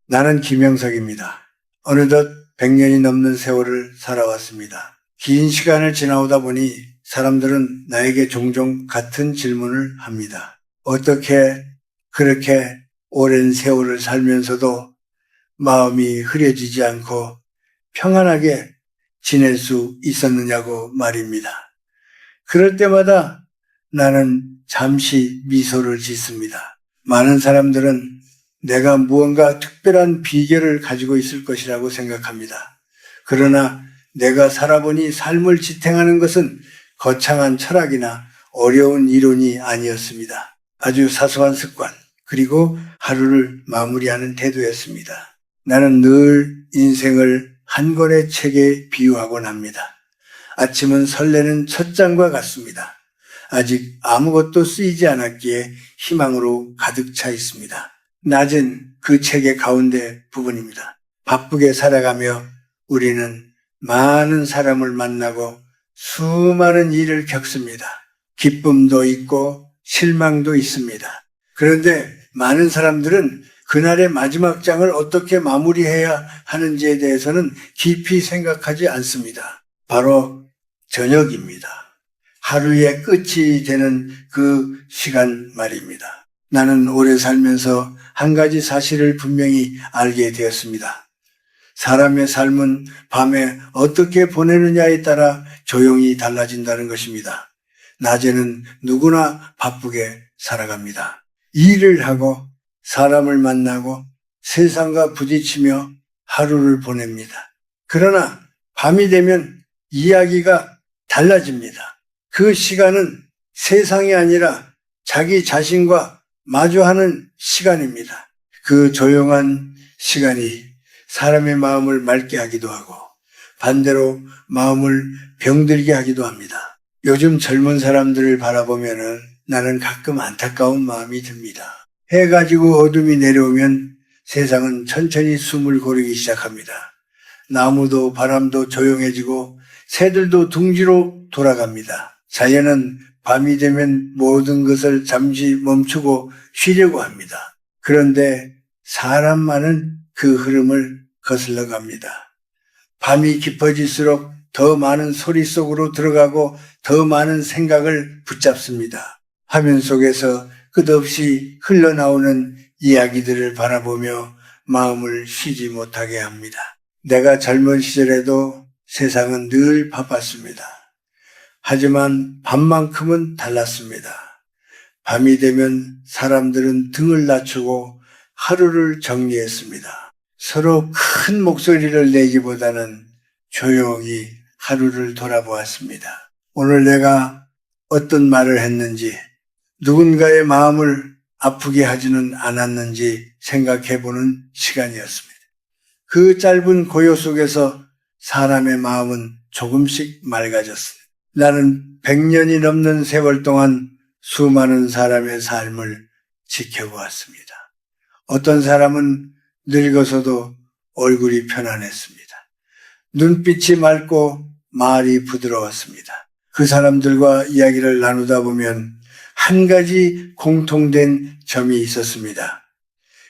나는 김영석입니다. 어느덧 100년이 넘는 세월을 살아왔습니다. 긴 시간을 지나오다 보니 사람들은 나에게 종종 같은 질문을 합니다. 어떻게 그렇게 오랜 세월을 살면서도 마음이 흐려지지 않고 평안하게 지낼 수 있었느냐고 말입니다. 그럴 때마다 나는 잠시 미소를 짓습니다. 많은 사람들은 내가 무언가 특별한 비결을 가지고 있을 것이라고 생각합니다. 그러나 내가 살아보니 삶을 지탱하는 것은 거창한 철학이나 어려운 이론이 아니었습니다. 아주 사소한 습관, 그리고 하루를 마무리하는 태도였습니다. 나는 늘 인생을 한 권의 책에 비유하곤 합니다. 아침은 설레는 첫 장과 같습니다. 아직 아무것도 쓰이지 않았기에 희망으로 가득 차 있습니다. 낮은 그 책의 가운데 부분입니다. 바쁘게 살아가며 우리는 많은 사람을 만나고 수많은 일을 겪습니다. 기쁨도 있고 실망도 있습니다. 그런데 많은 사람들은 그날의 마지막 장을 어떻게 마무리해야 하는지에 대해서는 깊이 생각하지 않습니다. 바로 저녁입니다. 하루의 끝이 되는 그 시간 말입니다. 나는 오래 살면서 한 가지 사실을 분명히 알게 되었습니다. 사람의 삶은 밤에 어떻게 보내느냐에 따라 조용히 달라진다는 것입니다. 낮에는 누구나 바쁘게 살아갑니다. 일을 하고 사람을 만나고 세상과 부딪히며 하루를 보냅니다. 그러나 밤이 되면 이야기가 달라집니다. 그 시간은 세상이 아니라 자기 자신과 마주하는 시간입니다. 그 조용한 시간이 사람의 마음을 맑게 하기도 하고 반대로 마음을 병들게 하기도 합니다. 요즘 젊은 사람들을 바라보면은 나는 가끔 안타까운 마음이 듭니다. 해가 지고 어둠이 내려오면 세상은 천천히 숨을 고르기 시작합니다. 나무도 바람도 조용해지고 새들도 둥지로 돌아갑니다. 자연은 밤이 되면 모든 것을 잠시 멈추고 쉬려고 합니다. 그런데 사람만은 그 흐름을 거슬러 갑니다. 밤이 깊어질수록 더 많은 소리 속으로 들어가고 더 많은 생각을 붙잡습니다. 화면 속에서 끝없이 흘러나오는 이야기들을 바라보며 마음을 쉬지 못하게 합니다. 내가 젊은 시절에도 세상은 늘 바빴습니다. 하지만 밤만큼은 달랐습니다. 밤이 되면 사람들은 등을 낮추고 하루를 정리했습니다. 서로 큰 목소리를 내기보다는 조용히 하루를 돌아보았습니다. 오늘 내가 어떤 말을 했는지, 누군가의 마음을 아프게 하지는 않았는지 생각해보는 시간이었습니다. 그 짧은 고요 속에서 사람의 마음은 조금씩 맑아졌습니다. 나는 100년이 넘는 세월 동안 수많은 사람의 삶을 지켜보았습니다. 어떤 사람은 늙어서도 얼굴이 편안했습니다. 눈빛이 맑고 말이 부드러웠습니다. 그 사람들과 이야기를 나누다 보면 한 가지 공통된 점이 있었습니다.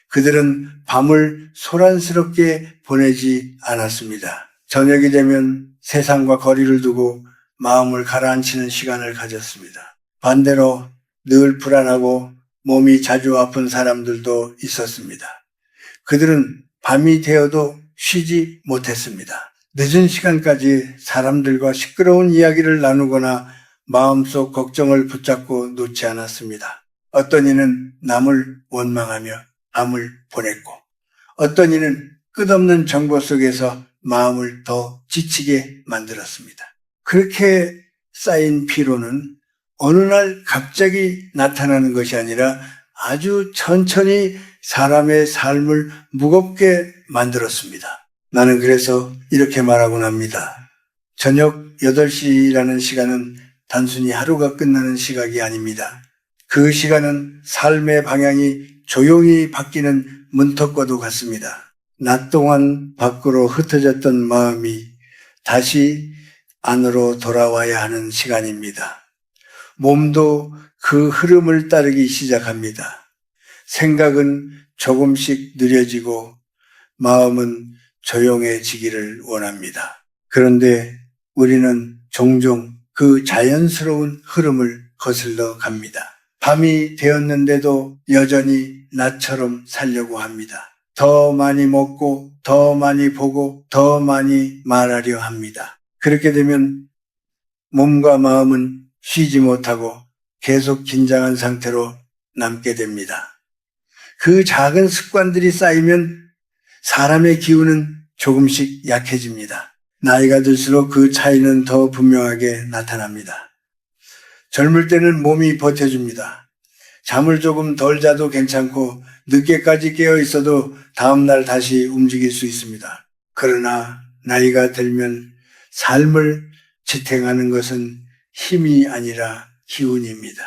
그들은 밤을 소란스럽게 보내지 않았습니다. 저녁이 되면 세상과 거리를 두고 마음을 가라앉히는 시간을 가졌습니다. 반대로 늘 불안하고 몸이 자주 아픈 사람들도 있었습니다. 그들은 밤이 되어도 쉬지 못했습니다. 늦은 시간까지 사람들과 시끄러운 이야기를 나누거나 마음속 걱정을 붙잡고 놓지 않았습니다. 어떤 이는 남을 원망하며 밤을 보냈고 어떤 이는 끝없는 정보 속에서 마음을 더 지치게 만들었습니다. 그렇게 쌓인 피로는 어느 날 갑자기 나타나는 것이 아니라 아주 천천히 사람의 삶을 무겁게 만들었습니다. 나는 그래서 이렇게 말하곤 합니다. 저녁 8시라는 시간은 단순히 하루가 끝나는 시각이 아닙니다. 그 시간은 삶의 방향이 조용히 바뀌는 문턱과도 같습니다. 낮 동안 밖으로 흩어졌던 마음이 다시 안으로 돌아와야 하는 시간입니다. 몸도 그 흐름을 따르기 시작합니다. 생각은 조금씩 느려지고 마음은 조용해지기를 원합니다. 그런데 우리는 종종 그 자연스러운 흐름을 거슬러 갑니다. 밤이 되었는데도 여전히 낮처럼 살려고 합니다. 더 많이 먹고 더 많이 보고 더 많이 말하려 합니다. 그렇게 되면 몸과 마음은 쉬지 못하고 계속 긴장한 상태로 남게 됩니다. 그 작은 습관들이 쌓이면 사람의 기운은 조금씩 약해집니다. 나이가 들수록 그 차이는 더 분명하게 나타납니다. 젊을 때는 몸이 버텨줍니다. 잠을 조금 덜 자도 괜찮고 늦게까지 깨어 있어도 다음날 다시 움직일 수 있습니다. 그러나 나이가 들면 삶을 지탱하는 것은 힘이 아니라 기운입니다.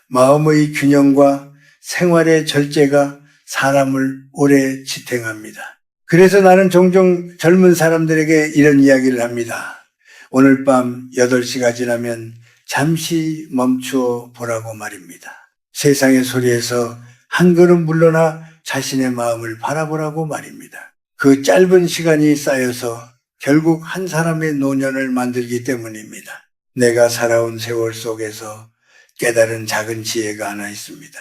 마음의 균형과 생활의 절제가 사람을 오래 지탱합니다. 그래서 나는 종종 젊은 사람들에게 이런 이야기를 합니다. 오늘 밤 8시가 지나면 잠시 멈추어 보라고 말입니다. 세상의 소리에서 한 걸음 물러나 자신의 마음을 바라보라고 말입니다. 그 짧은 시간이 쌓여서 결국 한 사람의 노년을 만들기 때문입니다. 내가 살아온 세월 속에서 깨달은 작은 지혜가 하나 있습니다.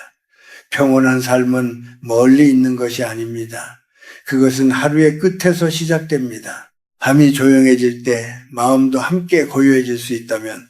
평온한 삶은 멀리 있는 것이 아닙니다. 그것은 하루의 끝에서 시작됩니다. 밤이 조용해질 때 마음도 함께 고요해질 수 있다면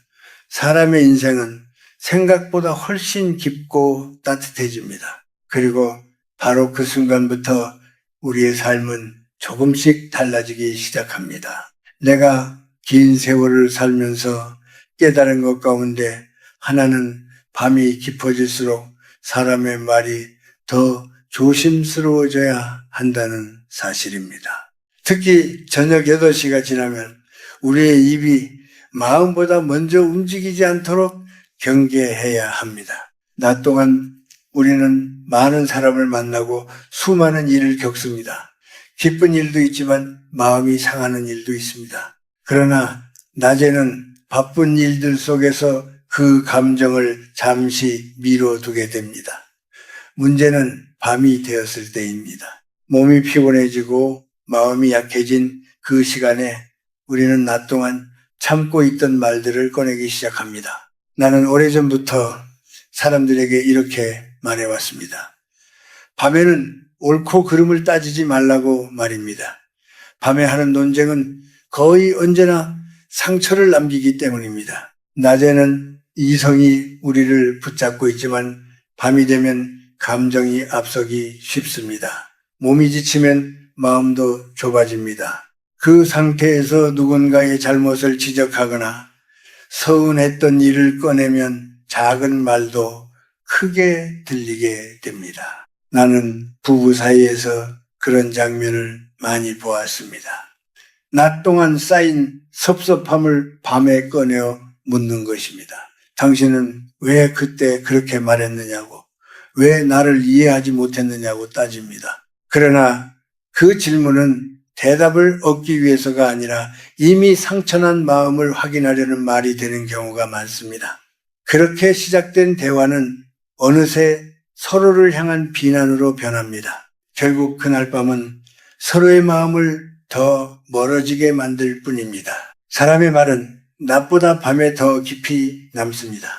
사람의 인생은 생각보다 훨씬 깊고 따뜻해집니다. 그리고 바로 그 순간부터 우리의 삶은 조금씩 달라지기 시작합니다. 내가 긴 세월을 살면서 깨달은 것 가운데 하나는 밤이 깊어질수록 사람의 말이 더 조심스러워져야 한다는 사실입니다. 특히 저녁 8시가 지나면 우리의 입이 마음보다 먼저 움직이지 않도록 경계해야 합니다. 낮 동안 우리는 많은 사람을 만나고 수많은 일을 겪습니다. 기쁜 일도 있지만 마음이 상하는 일도 있습니다. 그러나 낮에는 바쁜 일들 속에서 그 감정을 잠시 미뤄두게 됩니다. 문제는 밤이 되었을 때입니다. 몸이 피곤해지고 마음이 약해진 그 시간에 우리는 낮 동안 참고 있던 말들을 꺼내기 시작합니다. 나는 오래전부터 사람들에게 이렇게 말해왔습니다. 밤에는 옳고 그름을 따지지 말라고 말입니다. 밤에 하는 논쟁은 거의 언제나 상처를 남기기 때문입니다. 낮에는 이성이 우리를 붙잡고 있지만 밤이 되면 감정이 앞서기 쉽습니다. 몸이 지치면 마음도 좁아집니다. 그 상태에서 누군가의 잘못을 지적하거나 서운했던 일을 꺼내면 작은 말도 크게 들리게 됩니다. 나는 부부 사이에서 그런 장면을 많이 보았습니다. 낮 동안 쌓인 섭섭함을 밤에 꺼내어 묻는 것입니다. 당신은 왜 그때 그렇게 말했느냐고, 왜 나를 이해하지 못했느냐고 따집니다. 그러나 그 질문은 대답을 얻기 위해서가 아니라 이미 상처난 마음을 확인하려는 말이 되는 경우가 많습니다. 그렇게 시작된 대화는 어느새 서로를 향한 비난으로 변합니다. 결국 그날 밤은 서로의 마음을 더 멀어지게 만들 뿐입니다. 사람의 말은 낮보다 밤에 더 깊이 남습니다.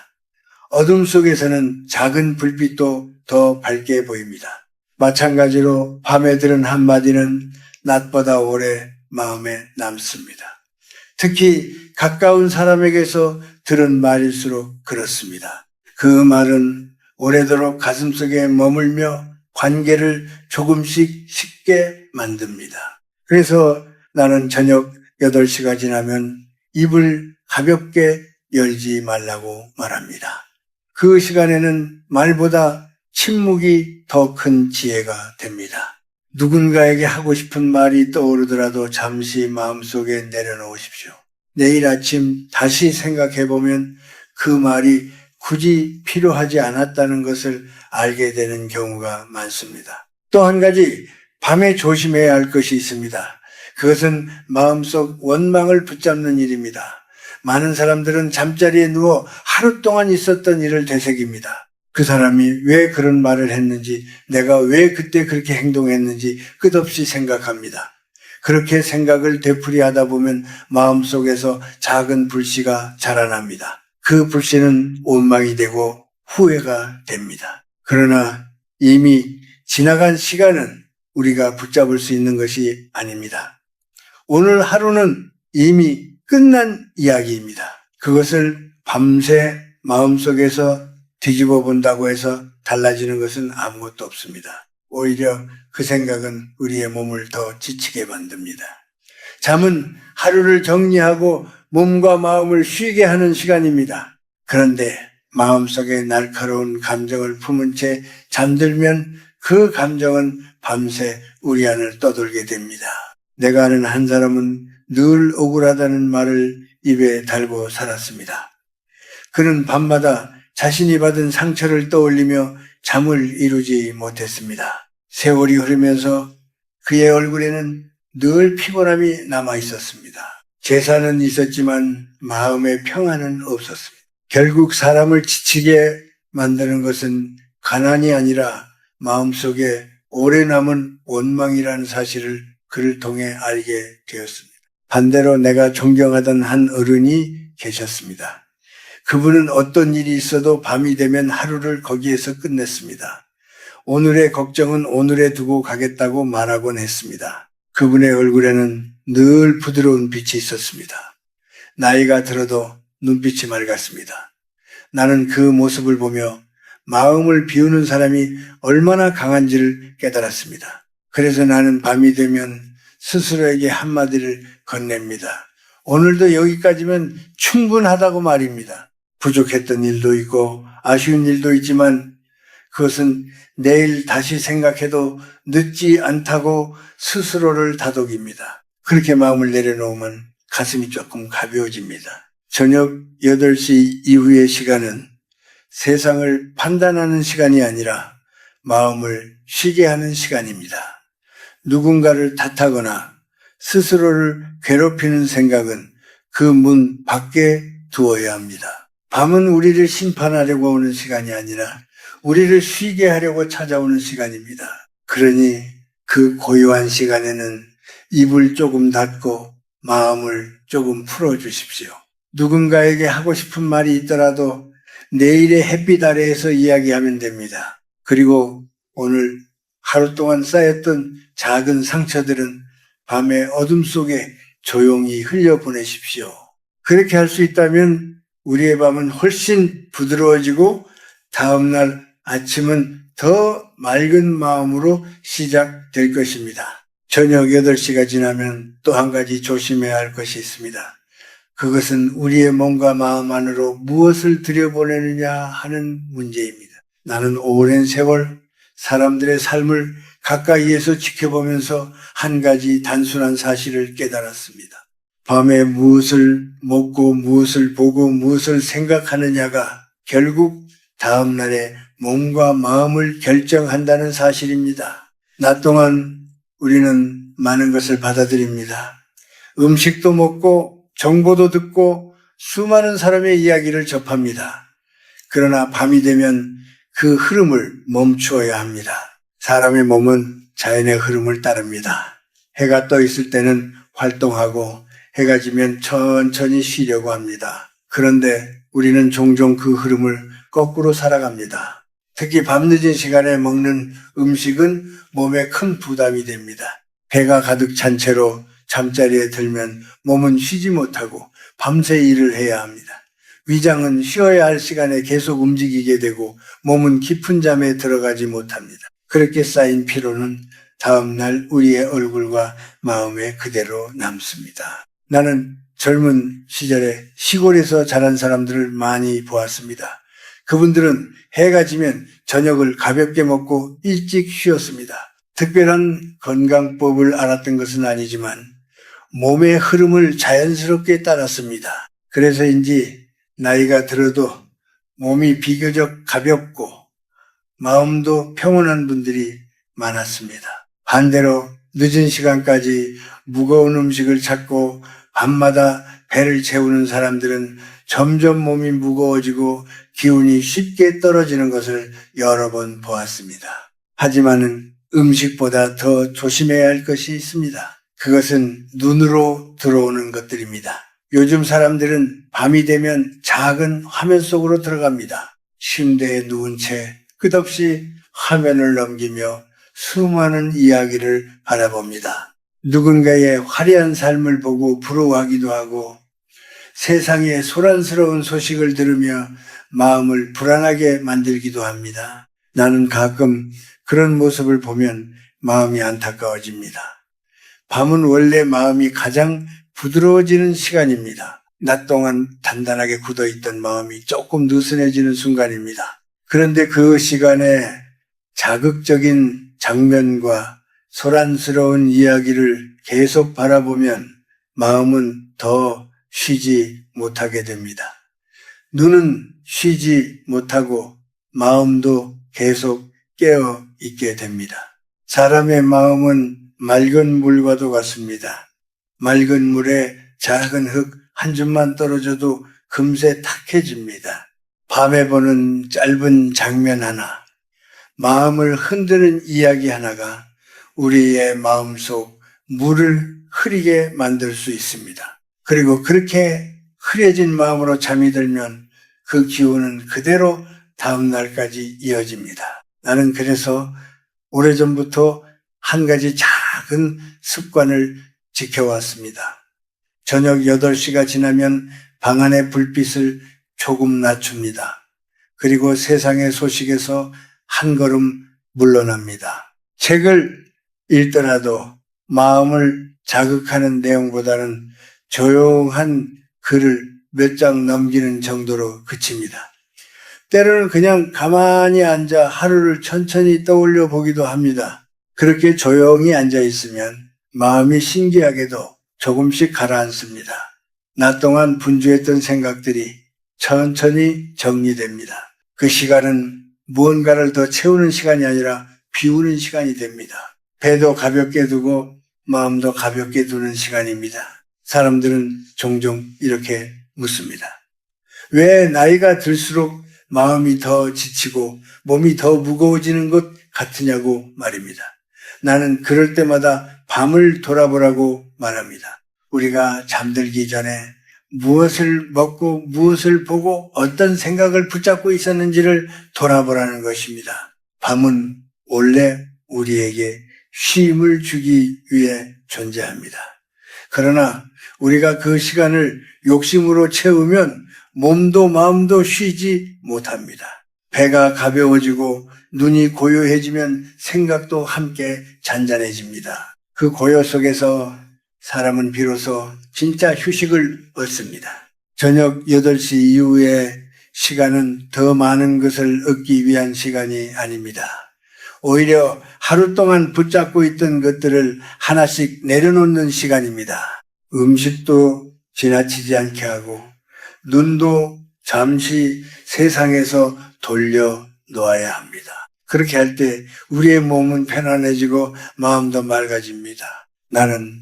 어둠 속에서는 작은 불빛도 더 밝게 보입니다. 마찬가지로 밤에 들은 한마디는 낮보다 오래 마음에 남습니다. 특히 가까운 사람에게서 들은 말일수록 그렇습니다. 그 말은 오래도록 가슴속에 머물며 관계를 조금씩 쉽게 만듭니다. 그래서 나는 저녁 8시가 지나면 입을 가볍게 열지 말라고 말합니다. 그 시간에는 말보다 침묵이 더 큰 지혜가 됩니다. 누군가에게 하고 싶은 말이 떠오르더라도 잠시 마음속에 내려놓으십시오. 내일 아침 다시 생각해보면 그 말이 굳이 필요하지 않았다는 것을 알게 되는 경우가 많습니다. 또 한 가지 밤에 조심해야 할 것이 있습니다. 그것은 마음속 원망을 붙잡는 일입니다. 많은 사람들은 잠자리에 누워 하루 동안 있었던 일을 되새깁니다. 그 사람이 왜 그런 말을 했는지, 내가 왜 그때 그렇게 행동했는지 끝없이 생각합니다. 그렇게 생각을 되풀이하다 보면 마음속에서 작은 불씨가 자라납니다. 그 불씨는 원망이 되고 후회가 됩니다. 그러나 이미 지나간 시간은 우리가 붙잡을 수 있는 것이 아닙니다. 오늘 하루는 이미 끝난 이야기입니다. 그것을 밤새 마음속에서 뒤집어 본다고 해서 달라지는 것은 아무것도 없습니다. 오히려 그 생각은 우리의 몸을 더 지치게 만듭니다. 잠은 하루를 정리하고 몸과 마음을 쉬게 하는 시간입니다. 그런데 마음속에 날카로운 감정을 품은 채 잠들면 그 감정은 밤새 우리 안을 떠돌게 됩니다. 내가 아는 한 사람은 늘 억울하다는 말을 입에 달고 살았습니다. 그는 밤마다 자신이 받은 상처를 떠올리며 잠을 이루지 못했습니다. 세월이 흐르면서 그의 얼굴에는 늘 피곤함이 남아 있었습니다. 재산은 있었지만 마음의 평안은 없었습니다. 결국 사람을 지치게 만드는 것은 가난이 아니라 마음속에 오래 남은 원망이라는 사실을 그를 통해 알게 되었습니다. 반대로 내가 존경하던 한 어른이 계셨습니다. 그분은 어떤 일이 있어도 밤이 되면 하루를 거기에서 끝냈습니다. 오늘의 걱정은 오늘에 두고 가겠다고 말하곤 했습니다. 그분의 얼굴에는 늘 부드러운 빛이 있었습니다. 나이가 들어도 눈빛이 맑았습니다. 나는 그 모습을 보며 마음을 비우는 사람이 얼마나 강한지를 깨달았습니다. 그래서 나는 밤이 되면 스스로에게 한마디를 건넵니다. 오늘도 여기까지면 충분하다고 말입니다. 부족했던 일도 있고 아쉬운 일도 있지만 그것은 내일 다시 생각해도 늦지 않다고 스스로를 다독입니다. 그렇게 마음을 내려놓으면 가슴이 조금 가벼워집니다. 저녁 8시 이후의 시간은 세상을 판단하는 시간이 아니라 마음을 쉬게 하는 시간입니다. 누군가를 탓하거나 스스로를 괴롭히는 생각은 그 문 밖에 두어야 합니다. 밤은 우리를 심판하려고 오는 시간이 아니라 우리를 쉬게 하려고 찾아오는 시간입니다. 그러니 그 고요한 시간에는 입을 조금 닫고 마음을 조금 풀어주십시오. 누군가에게 하고 싶은 말이 있더라도 내일의 햇빛 아래에서 이야기하면 됩니다. 그리고 오늘 하루 동안 쌓였던 작은 상처들은 밤의 어둠 속에 조용히 흘려보내십시오. 그렇게 할 수 있다면 우리의 밤은 훨씬 부드러워지고 다음날 아침은 더 맑은 마음으로 시작될 것입니다. 저녁 8시가 지나면 또 한 가지 조심해야 할 것이 있습니다. 그것은 우리의 몸과 마음 안으로 무엇을 들여보내느냐 하는 문제입니다. 나는 오랜 세월 사람들의 삶을 가까이에서 지켜보면서 한 가지 단순한 사실을 깨달았습니다. 밤에 무엇을 먹고 무엇을 보고 무엇을 생각하느냐가 결국 다음 날의 몸과 마음을 결정한다는 사실입니다. 낮 동안 우리는 많은 것을 받아들입니다. 음식도 먹고 정보도 듣고 수많은 사람의 이야기를 접합니다. 그러나 밤이 되면 그 흐름을 멈추어야 합니다. 사람의 몸은 자연의 흐름을 따릅니다. 해가 떠 있을 때는 활동하고 해가 지면 천천히 쉬려고 합니다. 그런데 우리는 종종 그 흐름을 거꾸로 살아갑니다. 특히 밤늦은 시간에 먹는 음식은 몸에 큰 부담이 됩니다. 배가 가득 찬 채로 잠자리에 들면 몸은 쉬지 못하고 밤새 일을 해야 합니다. 위장은 쉬어야 할 시간에 계속 움직이게 되고 몸은 깊은 잠에 들어가지 못합니다. 그렇게 쌓인 피로는 다음날 우리의 얼굴과 마음에 그대로 남습니다. 나는 젊은 시절에 시골에서 자란 사람들을 많이 보았습니다. 그분들은 해가 지면 저녁을 가볍게 먹고 일찍 쉬었습니다. 특별한 건강법을 알았던 것은 아니지만 몸의 흐름을 자연스럽게 따랐습니다. 그래서인지 나이가 들어도 몸이 비교적 가볍고 마음도 평온한 분들이 많았습니다. 반대로 늦은 시간까지 무거운 음식을 찾고 밤마다 배를 채우는 사람들은 점점 몸이 무거워지고 기운이 쉽게 떨어지는 것을 여러 번 보았습니다. 하지만은 음식보다 더 조심해야 할 것이 있습니다. 그것은 눈으로 들어오는 것들입니다. 요즘 사람들은 밤이 되면 작은 화면 속으로 들어갑니다. 침대에 누운 채 끝없이 화면을 넘기며 수많은 이야기를 바라봅니다. 누군가의 화려한 삶을 보고 부러워하기도 하고 세상의 소란스러운 소식을 들으며 마음을 불안하게 만들기도 합니다. 나는 가끔 그런 모습을 보면 마음이 안타까워집니다. 밤은 원래 마음이 가장 부드러워지는 시간입니다. 낮 동안 단단하게 굳어있던 마음이 조금 느슨해지는 순간입니다. 그런데 그 시간에 자극적인 장면과 소란스러운 이야기를 계속 바라보면 마음은 더 쉬지 못하게 됩니다. 눈은 쉬지 못하고 마음도 계속 깨어 있게 됩니다. 사람의 마음은 맑은 물과도 같습니다. 맑은 물에 작은 흙 한 줌만 떨어져도 금세 탁해집니다. 밤에 보는 짧은 장면 하나, 마음을 흔드는 이야기 하나가 우리의 마음속 물을 흐리게 만들 수 있습니다. 그리고 그렇게 흐려진 마음으로 잠이 들면 그 기운은 그대로 다음 날까지 이어집니다. 나는 그래서 오래전부터 한 가지 작은 습관을 지켜왔습니다. 저녁 8시가 지나면 방 안의 불빛을 조금 낮춥니다. 그리고 세상의 소식에서 한 걸음 물러납니다. 책을 읽더라도 마음을 자극하는 내용보다는 조용한 글을 몇 장 넘기는 정도로 그칩니다. 때로는 그냥 가만히 앉아 하루를 천천히 떠올려 보기도 합니다. 그렇게 조용히 앉아 있으면 마음이 신기하게도 조금씩 가라앉습니다. 낮 동안 분주했던 생각들이 천천히 정리됩니다. 그 시간은 무언가를 더 채우는 시간이 아니라 비우는 시간이 됩니다. 배도 가볍게 두고 마음도 가볍게 두는 시간입니다. 사람들은 종종 이렇게 묻습니다. 왜 나이가 들수록 마음이 더 지치고 몸이 더 무거워지는 것 같으냐고 말입니다. 나는 그럴 때마다 밤을 돌아보라고 말합니다. 우리가 잠들기 전에 무엇을 먹고 무엇을 보고 어떤 생각을 붙잡고 있었는지를 돌아보라는 것입니다. 밤은 원래 우리에게 쉼을 주기 위해 존재합니다. 그러나 우리가 그 시간을 욕심으로 채우면 몸도 마음도 쉬지 못합니다. 배가 가벼워지고 눈이 고요해지면 생각도 함께 잔잔해집니다. 그 고요 속에서 사람은 비로소 진짜 휴식을 얻습니다. 저녁 8시 이후의 시간은 더 많은 것을 얻기 위한 시간이 아닙니다. 오히려 하루 동안 붙잡고 있던 것들을 하나씩 내려놓는 시간입니다. 음식도 지나치지 않게 하고 눈도 잠시 세상에서 돌려놓아야 합니다. 그렇게 할 때 우리의 몸은 편안해지고 마음도 맑아집니다. 나는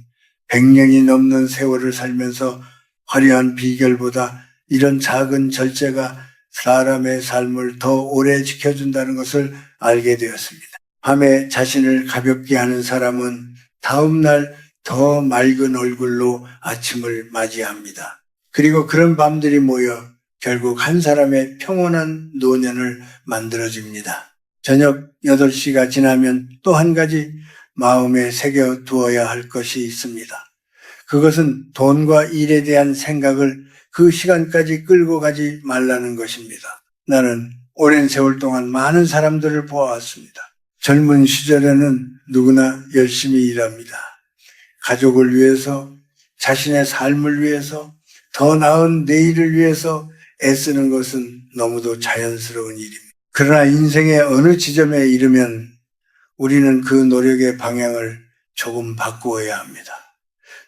100년이 넘는 세월을 살면서 화려한 비결보다 이런 작은 절제가 사람의 삶을 더 오래 지켜준다는 것을 알게 되었습니다. 밤에 자신을 가볍게 하는 사람은 다음 날 더 맑은 얼굴로 아침을 맞이합니다. 그리고 그런 밤들이 모여 결국 한 사람의 평온한 노년을 만들어집니다. 저녁 8시가 지나면 또 한 가지 마음에 새겨 두어야 할 것이 있습니다. 그것은 돈과 일에 대한 생각을 그 시간까지 끌고 가지 말라는 것입니다. 나는 오랜 세월 동안 많은 사람들을 보아왔습니다. 젊은 시절에는 누구나 열심히 일합니다. 가족을 위해서, 자신의 삶을 위해서, 더 나은 내일을 위해서 애쓰는 것은 너무도 자연스러운 일입니다. 그러나 인생의 어느 지점에 이르면 우리는 그 노력의 방향을 조금 바꾸어야 합니다.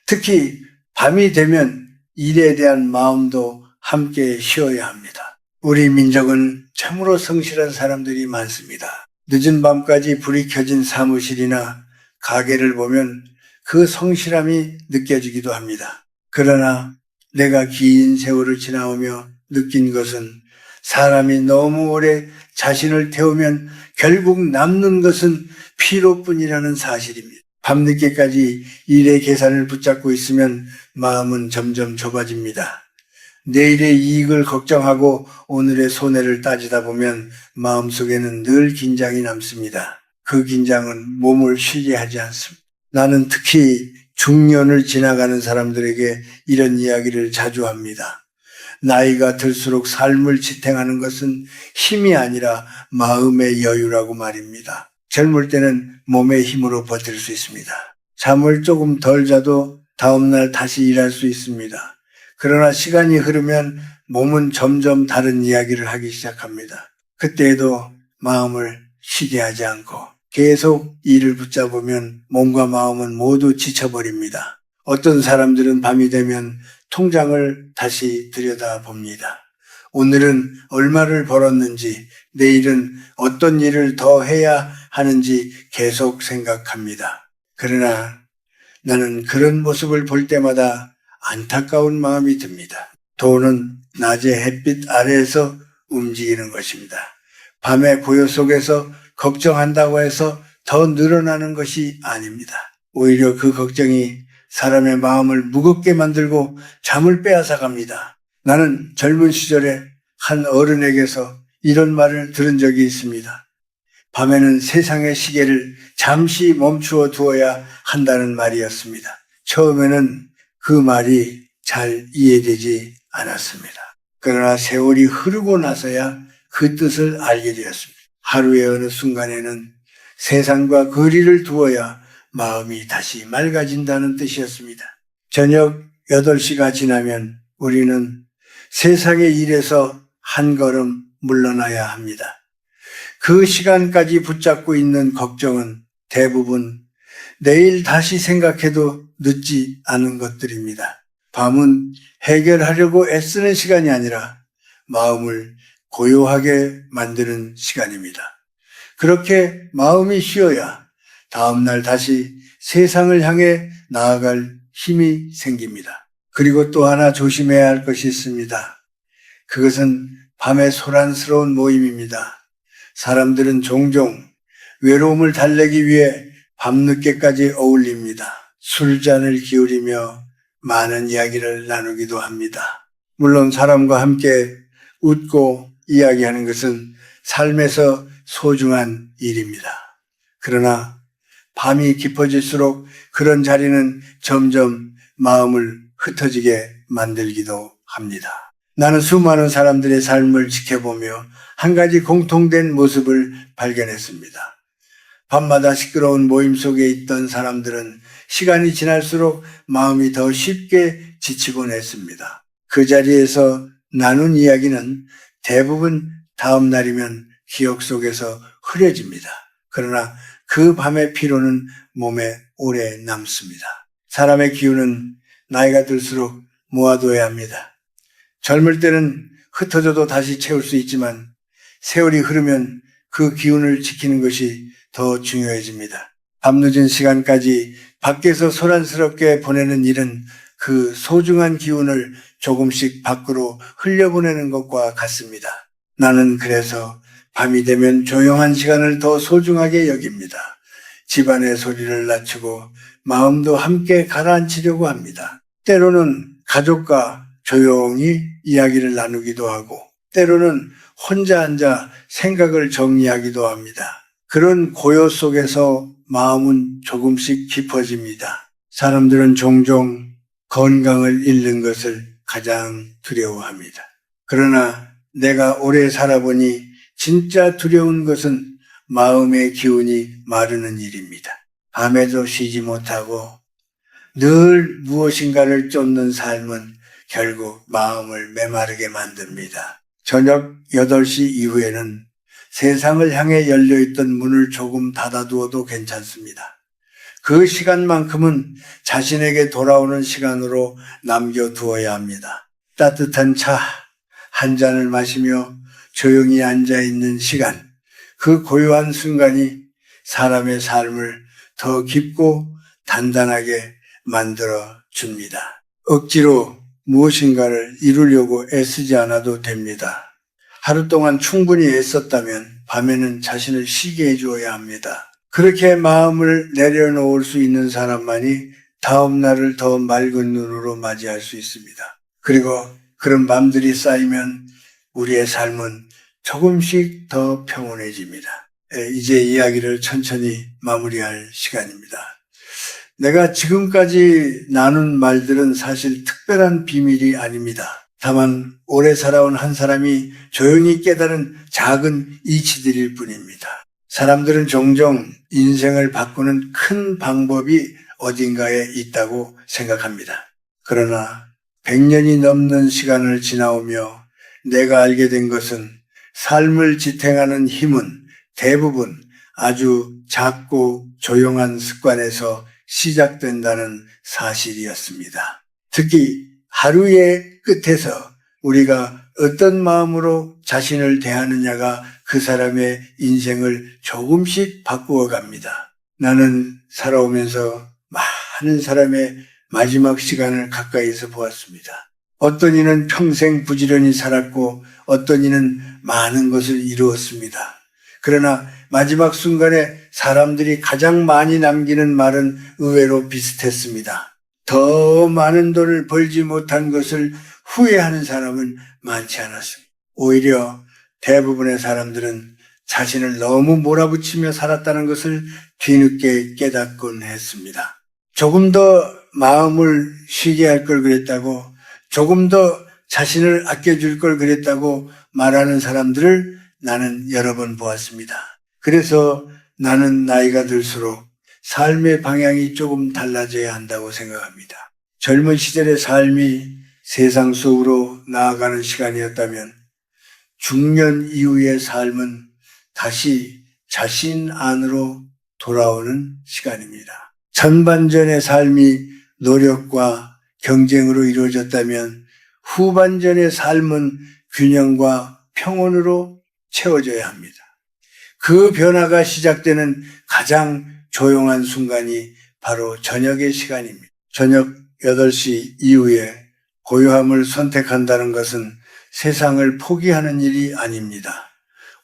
특히 밤이 되면 일에 대한 마음도 함께 쉬어야 합니다. 우리 민족은 참으로 성실한 사람들이 많습니다. 늦은 밤까지 불이 켜진 사무실이나 가게를 보면 그 성실함이 느껴지기도 합니다. 그러나 내가 긴 세월을 지나오며 느낀 것은 사람이 너무 오래 자신을 태우면 결국 남는 것은 피로뿐이라는 사실입니다. 밤늦게까지 일의 계산을 붙잡고 있으면 마음은 점점 좁아집니다. 내일의 이익을 걱정하고 오늘의 손해를 따지다 보면 마음속에는 늘 긴장이 남습니다. 그 긴장은 몸을 쉬게 하지 않습니다. 나는 특히 중년을 지나가는 사람들에게 이런 이야기를 자주 합니다. 나이가 들수록 삶을 지탱하는 것은 힘이 아니라 마음의 여유라고 말입니다. 젊을 때는 몸의 힘으로 버틸 수 있습니다. 잠을 조금 덜 자도 다음날 다시 일할 수 있습니다. 그러나 시간이 흐르면 몸은 점점 다른 이야기를 하기 시작합니다. 그때에도 마음을 쉬게 하지 않고 계속 일을 붙잡으면 몸과 마음은 모두 지쳐버립니다. 어떤 사람들은 밤이 되면 통장을 다시 들여다봅니다. 오늘은 얼마를 벌었는지, 내일은 어떤 일을 더 해야 하는지 계속 생각합니다. 그러나 나는 그런 모습을 볼 때마다 안타까운 마음이 듭니다. 돈은 낮의 햇빛 아래에서 움직이는 것입니다. 밤의 고요 속에서 걱정한다고 해서 더 늘어나는 것이 아닙니다. 오히려 그 걱정이 사람의 마음을 무겁게 만들고 잠을 빼앗아 갑니다. 나는 젊은 시절에 한 어른에게서 이런 말을 들은 적이 있습니다. 밤에는 세상의 시계를 잠시 멈추어 두어야 한다는 말이었습니다. 처음에는 그 말이 잘 이해되지 않았습니다. 그러나 세월이 흐르고 나서야 그 뜻을 알게 되었습니다. 하루의 어느 순간에는 세상과 거리를 두어야 마음이 다시 맑아진다는 뜻이었습니다. 저녁 8시가 지나면 우리는 세상의 일에서 한 걸음 물러나야 합니다. 그 시간까지 붙잡고 있는 걱정은 대부분 내일 다시 생각해도 늦지 않은 것들입니다. 밤은 해결하려고 애쓰는 시간이 아니라 마음을 고요하게 만드는 시간입니다. 그렇게 마음이 쉬어야 다음날 다시 세상을 향해 나아갈 힘이 생깁니다. 그리고 또 하나 조심해야 할 것이 있습니다. 그것은 밤의 소란스러운 모임입니다. 사람들은 종종 외로움을 달래기 위해 밤늦게까지 어울립니다. 술잔을 기울이며 많은 이야기를 나누기도 합니다. 물론 사람과 함께 웃고 이야기하는 것은 삶에서 소중한 일입니다. 그러나 밤이 깊어질수록 그런 자리는 점점 마음을 흩어지게 만들기도 합니다. 나는 수많은 사람들의 삶을 지켜보며 한 가지 공통된 모습을 발견했습니다. 밤마다 시끄러운 모임 속에 있던 사람들은 시간이 지날수록 마음이 더 쉽게 지치곤 했습니다. 그 자리에서 나눈 이야기는 대부분 다음 날이면 기억 속에서 흐려집니다. 그러나 그 밤의 피로는 몸에 오래 남습니다. 사람의 기운은 나이가 들수록 모아둬야 합니다. 젊을 때는 흩어져도 다시 채울 수 있지만 세월이 흐르면 그 기운을 지키는 것이 더 중요해집니다. 밤늦은 시간까지 밖에서 소란스럽게 보내는 일은 그 소중한 기운을 조금씩 밖으로 흘려보내는 것과 같습니다. 나는 그래서 밤이 되면 조용한 시간을 더 소중하게 여깁니다. 집안의 소리를 낮추고 마음도 함께 가라앉히려고 합니다. 때로는 가족과 조용히 이야기를 나누기도 하고 때로는 혼자 앉아 생각을 정리하기도 합니다. 그런 고요 속에서 마음은 조금씩 깊어집니다. 사람들은 종종 건강을 잃는 것을 가장 두려워합니다. 그러나 내가 오래 살아보니 진짜 두려운 것은 마음의 기운이 마르는 일입니다. 밤에도 쉬지 못하고 늘 무엇인가를 쫓는 삶은 결국 마음을 메마르게 만듭니다. 저녁 8시 이후에는 세상을 향해 열려있던 문을 조금 닫아두어도 괜찮습니다. 그 시간만큼은 자신에게 돌아오는 시간으로 남겨두어야 합니다. 따뜻한 차 한 잔을 마시며 조용히 앉아있는 시간, 그 고요한 순간이 사람의 삶을 더 깊고 단단하게 만들어 줍니다. 억지로 무엇인가를 이루려고 애쓰지 않아도 됩니다. 하루 동안 충분히 애썼다면 밤에는 자신을 쉬게 해주어야 합니다. 그렇게 마음을 내려놓을 수 있는 사람만이 다음 날을 더 맑은 눈으로 맞이할 수 있습니다. 그리고 그런 밤들이 쌓이면 우리의 삶은 조금씩 더 평온해집니다. 이제 이야기를 천천히 마무리할 시간입니다. 내가 지금까지 나눈 말들은 사실 특별한 비밀이 아닙니다. 다만 오래 살아온 한 사람이 조용히 깨달은 작은 이치들일 뿐입니다. 사람들은 종종 인생을 바꾸는 큰 방법이 어딘가에 있다고 생각합니다. 그러나 100년이 넘는 시간을 지나오며 내가 알게 된 것은 삶을 지탱하는 힘은 대부분 아주 작고 조용한 습관에서 시작된다는 사실이었습니다. 특히 하루의 끝에서 우리가 어떤 마음으로 자신을 대하느냐가 그 사람의 인생을 조금씩 바꾸어 갑니다. 나는 살아오면서 많은 사람의 마지막 시간을 가까이서 보았습니다. 어떤 이는 평생 부지런히 살았고 어떤 이는 많은 것을 이루었습니다. 그러나 마지막 순간에 사람들이 가장 많이 남기는 말은 의외로 비슷했습니다. 더 많은 돈을 벌지 못한 것을 후회하는 사람은 많지 않았습니다. 오히려 대부분의 사람들은 자신을 너무 몰아붙이며 살았다는 것을 뒤늦게 깨닫곤 했습니다. 조금 더 마음을 쉬게 할 걸 그랬다고, 조금 더 자신을 아껴줄 걸 그랬다고 말하는 사람들을 나는 여러 번 보았습니다. 그래서 나는 나이가 들수록 삶의 방향이 조금 달라져야 한다고 생각합니다. 젊은 시절의 삶이 세상 속으로 나아가는 시간이었다면 중년 이후의 삶은 다시 자신 안으로 돌아오는 시간입니다. 전반전의 삶이 노력과 경쟁으로 이루어졌다면 후반전의 삶은 균형과 평온으로 채워져야 합니다. 그 변화가 시작되는 가장 조용한 순간이 바로 저녁의 시간입니다. 저녁 8시 이후에 고요함을 선택한다는 것은 세상을 포기하는 일이 아닙니다.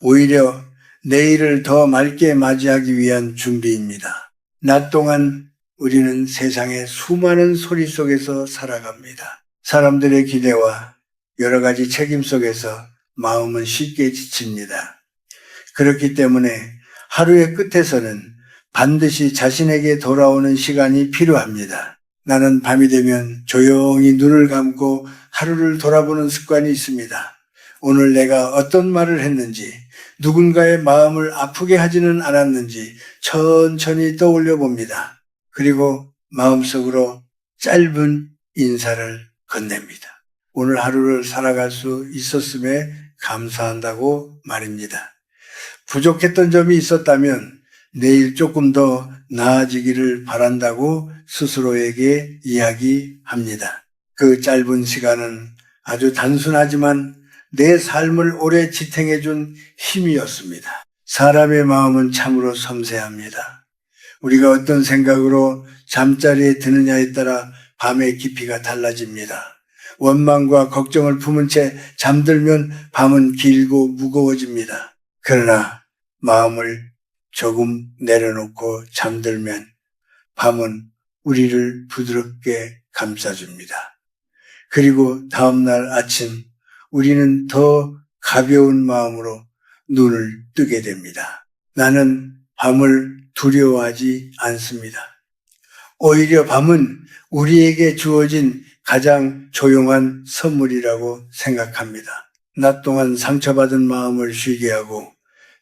오히려 내일을 더 맑게 맞이하기 위한 준비입니다. 낮 동안 우리는 세상의 수많은 소리 속에서 살아갑니다. 사람들의 기대와 여러 가지 책임 속에서 마음은 쉽게 지칩니다. 그렇기 때문에 하루의 끝에서는 반드시 자신에게 돌아오는 시간이 필요합니다. 나는 밤이 되면 조용히 눈을 감고 하루를 돌아보는 습관이 있습니다. 오늘 내가 어떤 말을 했는지, 누군가의 마음을 아프게 하지는 않았는지 천천히 떠올려 봅니다. 그리고 마음속으로 짧은 인사를 건넵니다. 오늘 하루를 살아갈 수 있었음에 감사한다고 말입니다. 부족했던 점이 있었다면 내일 조금 더 나아지기를 바란다고 스스로에게 이야기합니다. 그 짧은 시간은 아주 단순하지만 내 삶을 오래 지탱해준 힘이었습니다. 사람의 마음은 참으로 섬세합니다. 우리가 어떤 생각으로 잠자리에 드느냐에 따라 밤의 깊이가 달라집니다. 원망과 걱정을 품은 채 잠들면 밤은 길고 무거워집니다. 그러나 마음을 조금 내려놓고 잠들면 밤은 우리를 부드럽게 감싸줍니다. 그리고 다음날 아침 우리는 더 가벼운 마음으로 눈을 뜨게 됩니다. 나는 밤을 두려워하지 않습니다. 오히려 밤은 우리에게 주어진 가장 조용한 선물이라고 생각합니다. 낮 동안 상처받은 마음을 쉬게 하고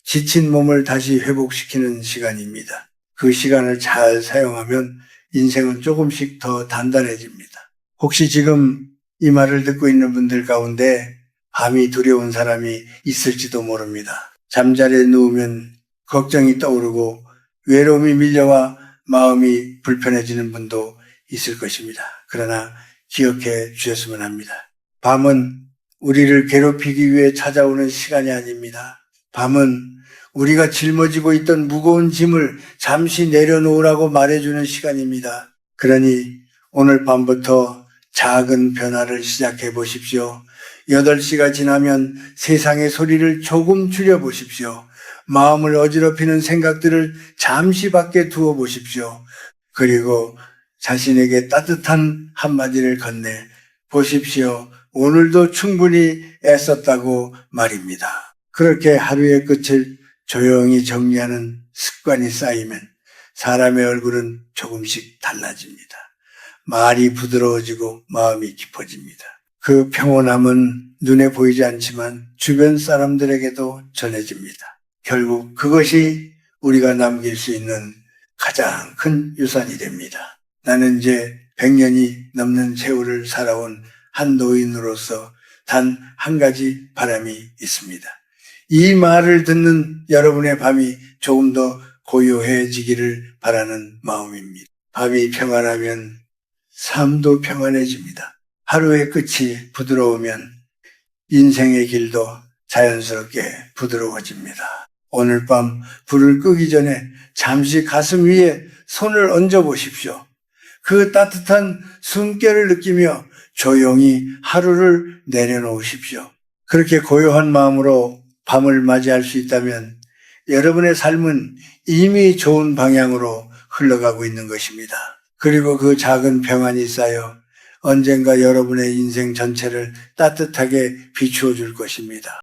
지친 몸을 다시 회복시키는 시간입니다. 그 시간을 잘 사용하면 인생은 조금씩 더 단단해집니다. 혹시 지금 이 말을 듣고 있는 분들 가운데 밤이 두려운 사람이 있을지도 모릅니다. 잠자리에 누우면 걱정이 떠오르고 외로움이 밀려와 마음이 불편해지는 분도 있을 것입니다. 그러나 기억해 주셨으면 합니다. 밤은 우리를 괴롭히기 위해 찾아오는 시간이 아닙니다. 밤은 우리가 짊어지고 있던 무거운 짐을 잠시 내려놓으라고 말해주는 시간입니다. 그러니 오늘 밤부터 작은 변화를 시작해 보십시오. 8시가 지나면 세상의 소리를 조금 줄여보십시오. 마음을 어지럽히는 생각들을 잠시 밖에 두어 보십시오. 그리고 자신에게 따뜻한 한마디를 건네 보십시오. 오늘도 충분히 애썼다고 말입니다. 그렇게 하루의 끝을 조용히 정리하는 습관이 쌓이면 사람의 얼굴은 조금씩 달라집니다. 말이 부드러워지고 마음이 깊어집니다. 그 평온함은 눈에 보이지 않지만 주변 사람들에게도 전해집니다. 결국 그것이 우리가 남길 수 있는 가장 큰 유산이 됩니다. 나는 이제 100년이 넘는 세월을 살아온 한 노인으로서 단 한 가지 바람이 있습니다. 이 말을 듣는 여러분의 밤이 조금 더 고요해지기를 바라는 마음입니다. 밤이 평안하면 삶도 평안해집니다. 하루의 끝이 부드러우면 인생의 길도 자연스럽게 부드러워집니다. 오늘 밤 불을 끄기 전에 잠시 가슴 위에 손을 얹어 보십시오. 그 따뜻한 숨결을 느끼며 조용히 하루를 내려놓으십시오. 그렇게 고요한 마음으로 밤을 맞이할 수 있다면 여러분의 삶은 이미 좋은 방향으로 흘러가고 있는 것입니다. 그리고 그 작은 평안이 쌓여 언젠가 여러분의 인생 전체를 따뜻하게 비추어 줄 것입니다.